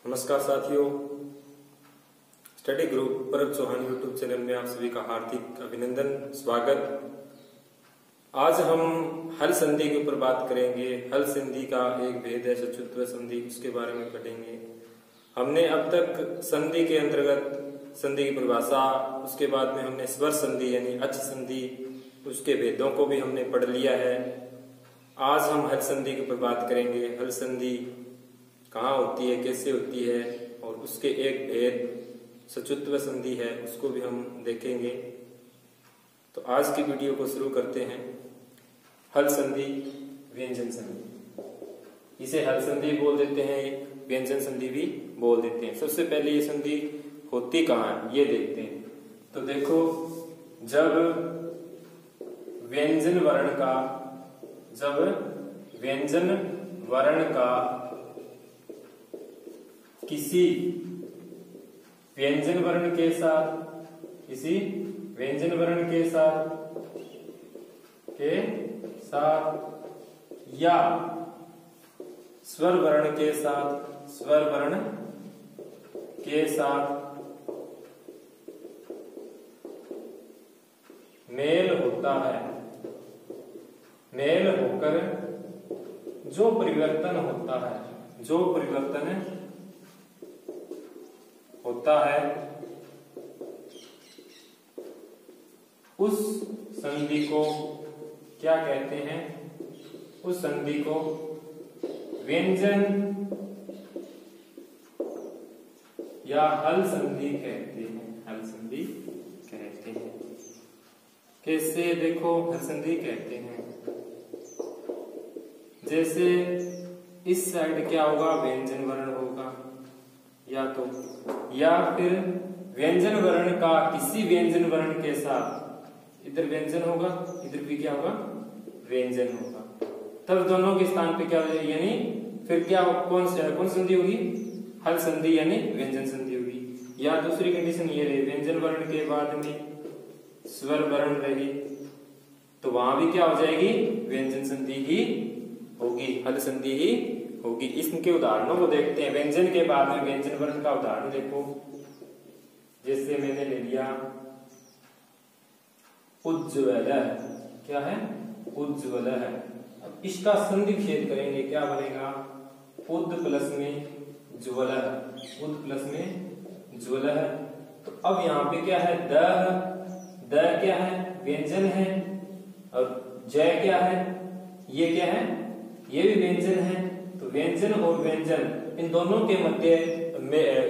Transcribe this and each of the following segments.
नमस्कार साथियों, study group परब चौहान यूट्यूब चैनल में आप सभी का हार्दिक अभिनंदन, स्वागत। आज हम हल संधि के ऊपर बात करेंगे। हल संधि का एक भेद है सचुत्व संधि, उसके बारे में पढ़ेंगे। हमने अब तक संधि के अंतर्गत संधि की परिभाषा, उसके बाद में हमने स्वर संधि यानी अच संधि, उसके भेदों को भी हमने पढ़ लिया है। आज हम हल संधि के ऊपर बात करेंगे। हल संधि कहाँ होती है, कैसे होती है, और उसके एक भेद सचुत्व संधि है, उसको भी हम देखेंगे। तो आज की वीडियो को शुरू करते हैं। हल संधि, व्यंजन संधि, इसे हल संधि बोल देते हैं, व्यंजन संधि भी बोल देते हैं। सबसे पहले ये संधि होती कहाँ है ये देखते हैं। तो देखो, जब व्यंजन वर्ण का किसी व्यंजन वर्ण के साथ या स्वर वर्ण के साथ मेल होता है, मेल होकर जो परिवर्तन होता है उस संधि को क्या कहते हैं? उस संधि को व्यंजन या हल संधि कहते हैं। हल संधि कहते हैं। कैसे? देखो, हल संधि कहते हैं जैसे इस साइड क्या होगा, व्यंजन वर्ण होगा, या फिर व्यंजन वर्ण का किसी व्यंजन वर्ण के साथ, इधर व्यंजन होगा, इधर भी क्या होगा, व्यंजन होगा, तब दोनों के स्थान पे क्या हो जाएगा, यानी फिर क्या कौन संधि होगी? हल संधि यानी व्यंजन संधि होगी। या दूसरी कंडीशन ये रही, व्यंजन वर्ण के बाद में स्वर वर्ण रही, तो वहां भी क्या हो जाएगी? व्यंजन संधि ही होगी, हल संधि ही होगी। इसके उदाहरणों को देखते हैं। व्यंजन के बाद में व्यंजन वर्ण का उदाहरण देखो। जैसे मैंने ले लिया उज्ज्वल, क्या है? उज्ज्वल है। अब इसका संधि भेद करेंगे, क्या बनेगा? उद प्लस में ज्वल, उद प्लस में ज्वल है। तो अब यहाँ पे क्या है? द क्या है? व्यंजन है। और जय क्या है? ये क्या है? ये भी व्यंजन है। तो व्यंजन और व्यंजन, इन दोनों के मध्य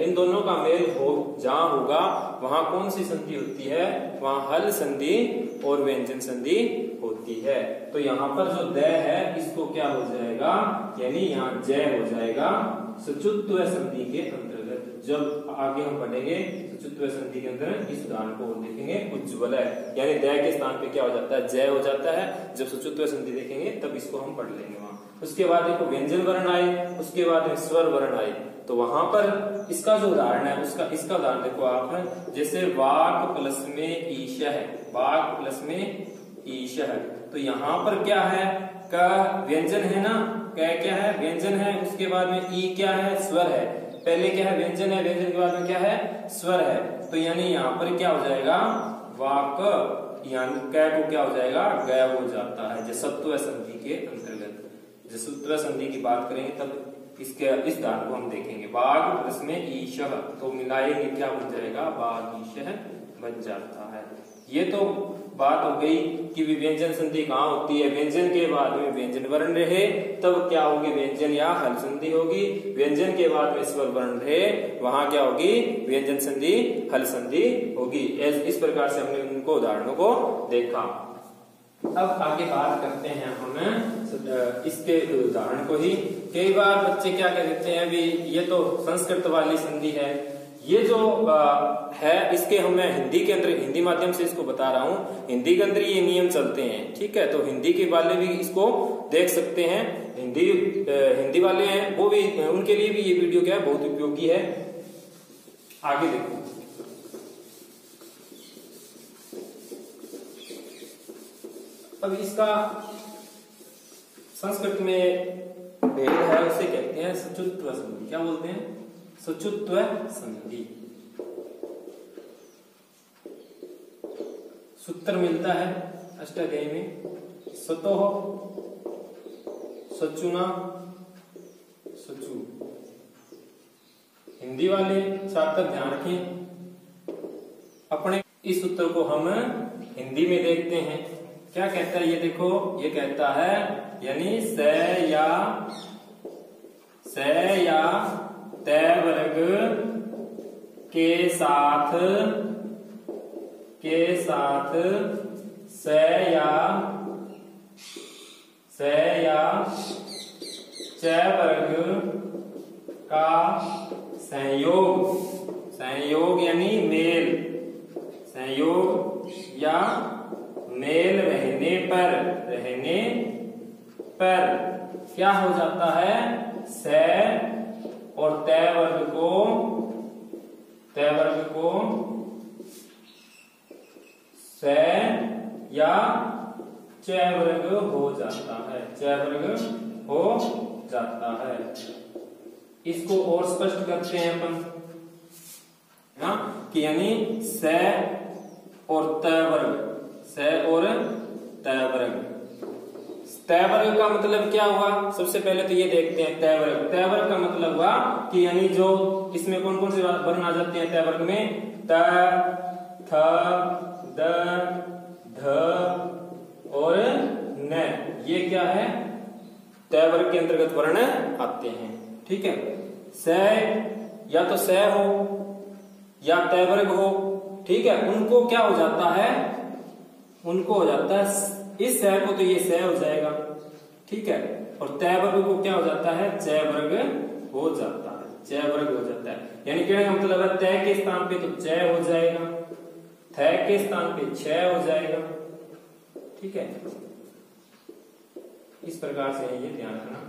इन दोनों का मेल हो जहां होगा, वहां कौन सी संधि होती है? वहां हल संधि और व्यंजन संधि होती है। तो यहाँ पर जो द है, इसको क्या हो जाएगा? यानी यहाँ जय हो जाएगा सचुत्व संधि के अंतर्गत। जब आगे हम पढ़ेंगे सचुत्व संधि के अंदर इस उदाहरण को देखेंगे। उज्ज्वल है यानी द के स्थान पे क्या हो जाता है? जय हो जाता है। जब सचुत्व संधि देखेंगे तब इसको हम पढ़ लेंगे वहां। उसके बाद देखो, व्यंजन वर्ण आए, उसके बाद में स्वर वर्ण आए, तो वहां पर इसका जो उदाहरण है, इसका उदाहरण देखो आप। जैसे वाक प्लस में ईश है, वाक प्लस में ईश है, तो यहाँ पर क्या है? क व्यंजन है ना, क क्या है? व्यंजन है। उसके बाद में ई क्या है? स्वर है। पहले क्या है? व्यंजन है, व्यंजन के बाद में क्या है? स्वर है। तो यानी यहाँ पर क्या हो जाएगा? वाक, यानी क को क्या हो जाएगा? गय हो जाता है जसत्व संधि के अंतर्गत। जसत्व संधि की बात करेंगे तब इसके इस दान को हम देखेंगे। बाघ प्लस में ईश, तो मिलाएंगे क्या बन जाएगा? बाघ ईश बन जाता है। ये तो बात हो गई कि व्यंजन संधि कहाँ होती है। व्यंजन के बाद में व्यंजन वर्ण रहे तब क्या होगी? व्यंजन या हल संधि होगी। व्यंजन के बाद में स्वर वर्ण रहे, वहां क्या होगी? व्यंजन संधि, हल संधि होगी। इस प्रकार से हमने उनको उदाहरणों को देखा। अब आगे बात करते हैं हम इसके उदाहरण को ही। कई बार बच्चे क्या कह देते हैं, अभी ये तो संस्कृत वाली संधि है, ये जो है इसके मैं हिंदी के अंदर, हिंदी माध्यम से इसको बता रहा हूँ। हिंदी के अंदर ये नियम चलते हैं, ठीक है? तो हिंदी के वाले भी इसको देख सकते हैं। हिंदी वाले हैं वो भी, उनके लिए भी ये वीडियो क्या है? बहुत उपयोगी है। आगे देखो, अब इसका संस्कृत में भेद है, उसे कहते हैं सचुत्व संधि। क्या बोलते हैं? सुचुत्व संधि। सूत्र मिलता है अष्टाध्यायी में, सतोह सचुना सचु। हिंदी वाले छात्र ध्यान रखें, अपने इस सूत्र को हम हिंदी में देखते हैं। क्या कहता है ये देखो, ये कहता है यानी से या तय वर्ग के साथ से या च वर्ग का संयोग यानी मेल, संयोग या मेल रहने पर क्या हो जाता है, से और तय वर्ग को से या च वर्ग हो जाता है, च वर्ग हो जाता है। इसको और स्पष्ट करते हैं अपन, हाँ, कि यानी से और तय वर्ग, से और तय वर्ग। तय वर्ग का मतलब क्या हुआ, सबसे पहले तो ये देखते हैं तय वर्ग। तय वर्ग का मतलब हुआ कि यानी जो इसमें कौन कौन से वर्ण आ जाते हैं तय वर्ग में, त, थ, द, ध और न, ये क्या है तय वर्ग के अंतर्गत वर्ण आते हैं। ठीक है, से या तो से हो या तय वर्ग हो, ठीक है, उनको क्या हो जाता है, उनको हो जाता है, इस से को तो ये से हो जाएगा, ठीक है, और तय वर्ग को क्या हो जाता है, च वर्ग हो जाता है, च वर्ग हो जाता है। यानी कहने का मतलब है तय के स्थान पे तो च हो जाएगा, थ के स्थान पे छ हो जाएगा। ठीक है, इस प्रकार से ये ध्यान रखना।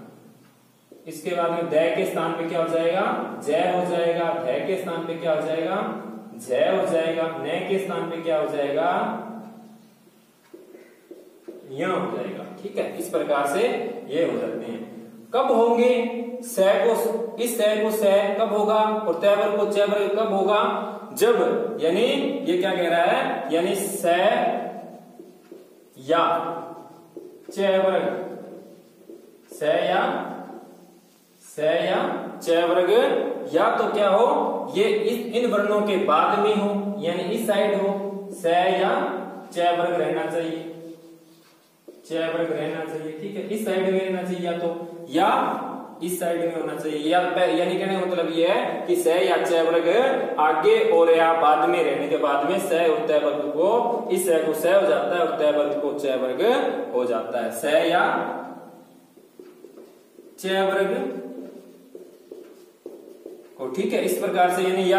इसके बाद में द के स्थान पे क्या हो जाएगा, ज हो जाएगा, ध के स्थान पे क्या हो जाएगा, झ हो जाएगा, न के स्थान पे क्या हो जाएगा, य हो जाएगा। ठीक है, इस प्रकार से ये हो जाते हैं। कब होंगे से को, इस से को से कब होगा और तय वर्ग को च वर्ग कब होगा, जब, यानी ये क्या कह रहा है, यानी से या च वर्ग, से या च वर्ग या तो क्या हो, ये इन वर्णों के बाद में हो, यानी इस साइड हो, से या च वर्ग रहना चाहिए, च वर्ग रहना चाहिए। ठीक है, इस साइड में रहना चाहिए या इस साइड में होना चाहिए, या यानी कहने का मतलब ये है कि से या च वर्ग आगे और या बाद में रहने के बाद में से और तय वर्ग को, इस से को से हो जाता है और तय वर्ग को च वर्ग हो जाता है, से या च वर्ग को। ठीक है, इस प्रकार से यानी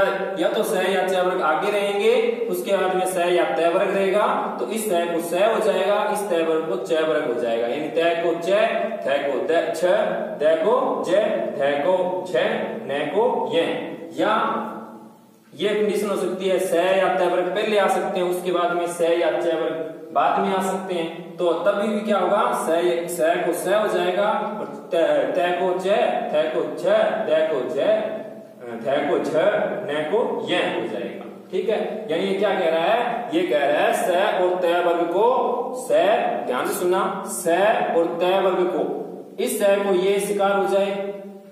या तो से या च वर्ग आगे रहेंगे, उसके बाद में से या तय वर्ग रहेगा, तो इस तय को से हो जाएगा, इस तय वर्ग को च वर्ग हो जाएगा, यानी तय को च, थ को छ, द को ज, ध को छ, न को य। या ये कंडीशन हो सकती है से या तय वर्ग पहले आ सकते हैं, उसके बाद में से या च वर्ग बाद में आ सकते हैं, तो तभी भी क्या होगा, से को से हो जाएगा, तय को च, थ को छ, द को ज, ध को झ, न को य हो जाएगा। ठीक है, यानी ये क्या कह रहा है, ये कह रहा है से और तय वर्ग को, से, ध्यान से सुनना, से और तय वर्ग को, इस से को ये स्वीकार हो जाए,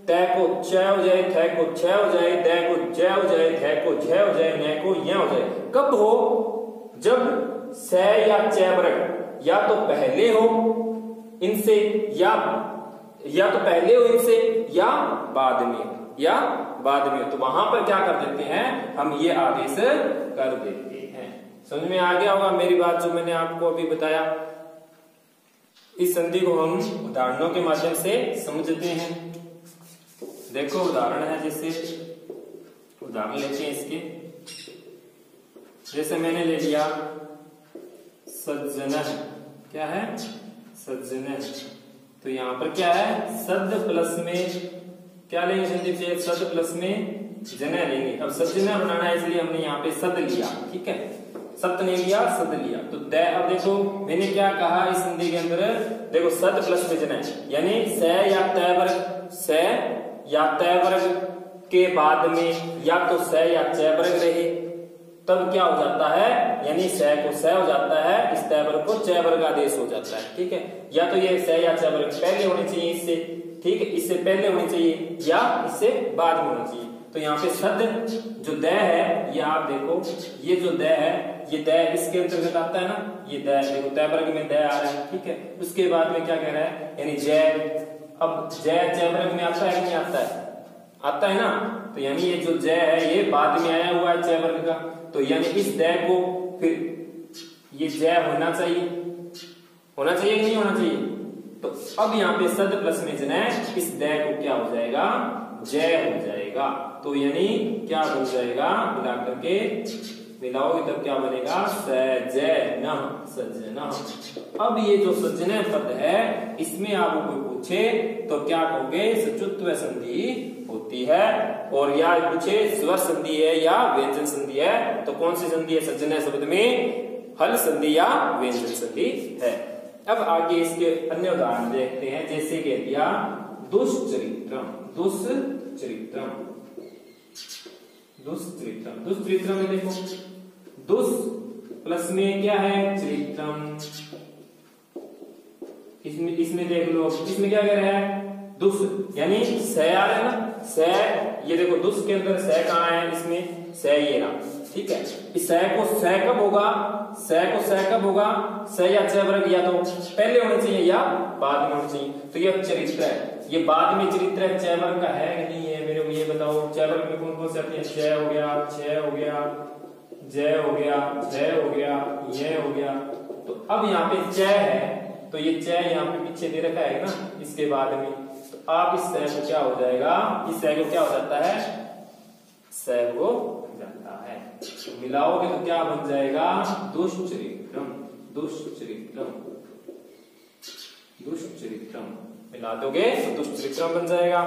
तय को च हो जाए, थ को छ हो जाए, द को ज हो जाए, ध को झ हो जाए, न को य हो जाए। कब हो, जब से या च वर्ग या तो पहले हो इनसे, या तो पहले हो इनसे या बाद में, तो वहां पर क्या कर देते हैं, हम ये आदेश कर देते हैं। समझ में आ गया होगा मेरी बात, जो मैंने आपको अभी बताया। इस संधि को हम उदाहरणों के माध्यम से समझते हैं। देखो उदाहरण है, जैसे उदाहरण लेते हैं इसके, जैसे मैंने ले लिया सज्जन, क्या है, सज्जन, तो यहां पर क्या है, सद प्लस में क्या लेंगे संधि से, सद प्लस में जन लेंगे। अब सज्जन बनाना है इसलिए हमने यहाँ पे सद लिया, ठीक है, सत नहीं लिया, सद लिया। तो अब देखो मैंने क्या कहा इस संधि के अंदर, देखो सद प्लस में जन, यानी से या तय वर्ग, से या तय वर्ग के बाद में या तो स या च वर्ग रहे, तब क्या हो जाता है, यानी स को स हो जाता है, इस त वर्ग को च वर्ग आदेश हो जाता है। ठीक है, या तो ये स या च वर्ग पहले होने चाहिए इससे, ठीक है, इससे पहले होने चाहिए या इससे बाद में होना चाहिए। तो यहाँ पे सद जो द है, ये आप देखो, ये जो द है, ये द इसके अंतर्गत आता है ना, ये द देखो त वर्ग में द आ रहा है। ठीक है, उसके बाद में क्या कह रहा है, यानी जय। अब जय च वर्ग में आता है कि नहीं आता है, आता है ना, तो यानी ये जो जय है ये बाद में आया हुआ है च वर्ग का, तो यानी इस द को फिर ये जय होना चाहिए कि नहीं होना चाहिए। तो अब यहाँ पे सद प्लस में जन इस द को क्या हो जाएगा, जय हो जाएगा। तो यानी क्या बन जाएगा, मिला करके मिलाओगे तब क्या बनेगा, सजन सजन। अब ये जो सजन पद है, इसमें आपको कोई पूछे तो क्या कहोगे, सचुत्व संधि होती है, और या पूछे स्वर संधि है या व्यंजन संधि है, तो कौन सी संधि है सज्जन शब्द में, हल संधि या व्यंजन संधि है। अब आगे इसके अन्य उदाहरण देखते हैं, जैसे कह दिया दुष्चरित्रम, दुष्चरित्रम, दुष्चरित्रम, दुष्चरित्रम में देखो दुष प्लस में क्या है, चरित्रम, इसमें देख लो, इसमें क्या कह रहा है, दुष, यानी स आ रहा है ना, स, ये देखो दुष के अंदर स कहाँ है, इसमें स ये रहा। ठीक है, इस स को स कब होगा, स को स कब होगा, स या च वर्ग या तो पहले होना चाहिए या बाद में होना चाहिए। तो ये चरित्र है, ये बाद में चरित्र है, च वर्ग का है कि नहीं है, मेरे को ये बताओ। च वर्ग में कौन कौन से आते हैं, च हो गया, छ हो गया, जय हो गया, झ हो गया, ये हो गया। तो अब यहाँ पे च है, तो ये च यहाँ पे पीछे दे रखा है ना, इसके बाद में, तो आप इस स को क्या हो जाएगा, इस स को क्या हो जाता है, स हो जाता है। तो मिलाओगे तो क्या बन जाएगा, दुष्चरित्रम, दुष्चरित्रम, दुष्चरित्रम, मिला दोगे तो दुष्चरित्रम बन जाएगा।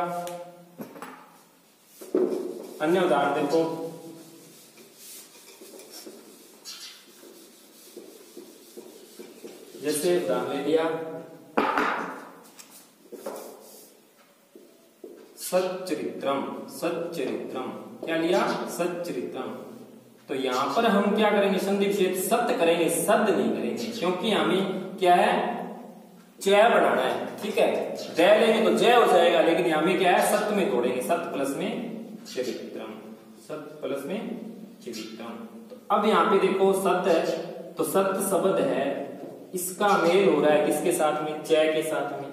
अन्य उदाहरण देखो, जैसे उदाहरण ले लिया सच्चरित्रम, सच्चरित्रम, क्या लिया, सच्चरित्रम। तो यहां पर हम क्या करेंगे, संधि विच्छेद सत्य करेंगे, सद नहीं करेंगे, क्योंकि हमें क्या है, जय बनाना है। ठीक है, जय लेंगे तो जय हो जाएगा, लेकिन हमें क्या है, सत्य में तोड़ेंगे, सत्य प्लस में चरित्रम, सत्य प्लस में चरित्रम। तो अब यहाँ पे देखो सत्य है, तो सत्य शब्द है, इसका मेल हो रहा है किसके साथ में, जय के साथ में।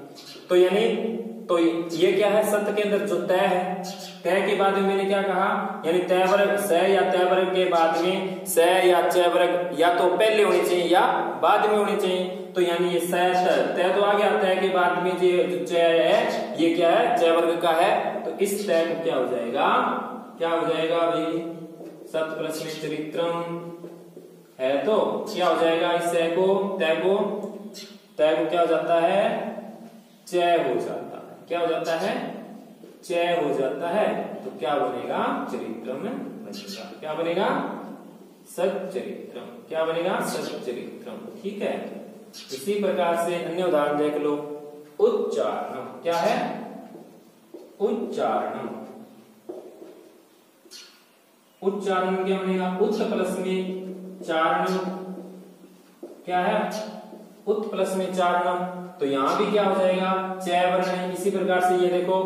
तो यानी तो ये क्या है, सत्य के अंदर जो तय है, तय के बाद में मैंने क्या कहा, यानी तय वर्ग, स या तय वर्ग के बाद में स या च वर्ग या तो पहले होने चाहिए या बाद में होने चाहिए। तो यानी ये स तय तो आ गया, तय के बाद में जो च है ये क्या है, च वर्ग का है, तो इस तय को क्या हो जाएगा, क्या हो जाएगा भाई, सत्य प्लस में चरित्रम है, तो क्या हो जाएगा, इस तय को क्या हो जाता है, चय हो जाता है, क्या हो जाता है, चय हो जाता है। तो क्या बनेगा, चरित्रम बनेगा, क्या बनेगा, सच्चरित्रम, क्या बनेगा, सच्चरित्रम। ठीक है, इसी प्रकार से अन्य उदाहरण देख लो, उच्चारणम, क्या है, उच्चारणम, उच्चारण क्या बनेगा, उत् प्लस में चारणम, क्या है, उत् प्लस में चारणम। तो यहां भी क्या हो जाएगा, च वर्ग है। इसी प्रकार से ये देखो,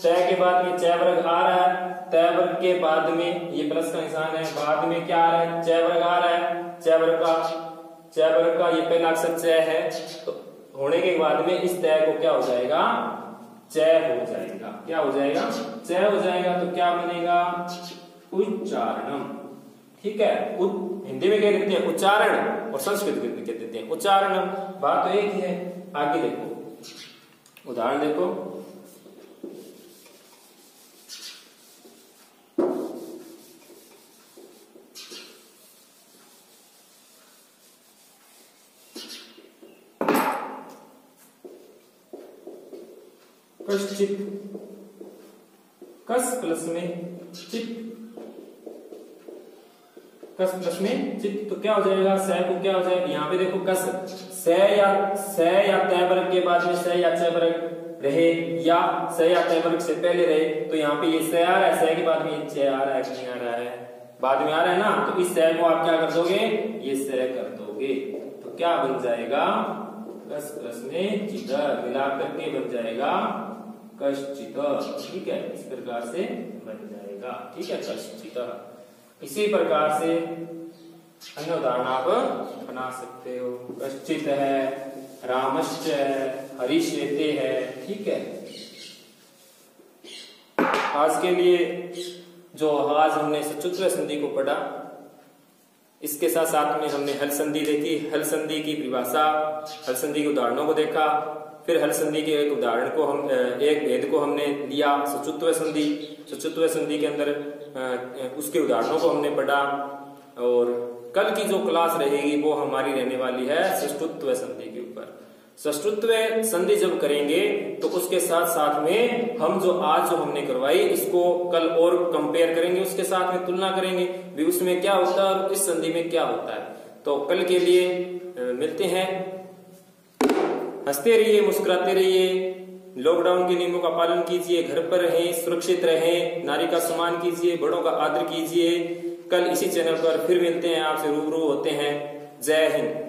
तय के बाद में च वर्ग आ रहा है, तय वर्ग के बाद में ये प्लस का निशान है, बाद में क्या आ रहा है, च वर्ग आ रहा है, च वर्ग का ये पहला अक्षर च है, तो होने के बाद में इस तय को क्या हो जाएगा, च हो जाएगा, क्या हो जाएगा, च हो जाएगा। तो क्या बनेगा, उच्चारणम। ठीक है, हिंदी में क्या कहते हैं, उच्चारण, और संस्कृत में क्या कहते हैं, उच्चारणम, बात तो एक ही है। आगे देखो, उदाहरण देखो, कश्चित, कस प्लस में चित, कस प्लस में चित, तो क्या हो जाएगा, स को क्या हो जाएगा, यहाँ पे देखो कस, स या तय वर्ग के बाद में स या च वर्ग, रहे या स आता है वर्ग से पहले रहे, तो यहाँ पे ये स आ रहा है, स के बाद में ये च आ रहा है कि नहीं आ रहा है, बाद में आ रहा है ना, तो इस स को आप क्या कर दोगे, ये स कर दोगे, तो क्या बन जाएगा, कस में चित, मिलाकर के बन जाएगा कश्चित। ठीक है, इस प्रकार से बन जाएगा। ठीक है, कश्चित। इसी प्रकार से अन्य उदाहरण आप बना सकते हो। कश्चित है, रामश्च है, हरिश्चेते है। ठीक है, आज के लिए जो आज हमने सचुत्व संधि को पढ़ा, इसके साथ साथ में हमने हल संधि देखी, हल संधि की परिभाषा, हल संधि के उदाहरणों को देखा, फिर हल संधि के एक उदाहरण को हम एक भेद को हमने लिया सचुत्व संधि, सचुत्व संधि के अंदर उसके उदाहरणों को हमने पढ़ा। और कल की जो क्लास रहेगी वो हमारी रहने वाली है षष्ठुत्व संधि के ऊपर। षष्ठुत्व संधि जब करेंगे तो उसके साथ साथ में हम जो आज जो हमने करवाई इसको कल और कंपेयर करेंगे, उसके साथ में तुलना करेंगे भी उसमें क्या होता है और इस संधि में क्या होता है। तो कल के लिए मिलते हैं। हंसते रहिए, मुस्कुराते रहिए, लॉकडाउन के नियमों का पालन कीजिए, घर पर रहें, सुरक्षित रहें, नारी का सम्मान कीजिए, बड़ों का आदर कीजिए। कल इसी चैनल पर फिर मिलते हैं, आपसे रूबरू होते हैं। जय हिंद।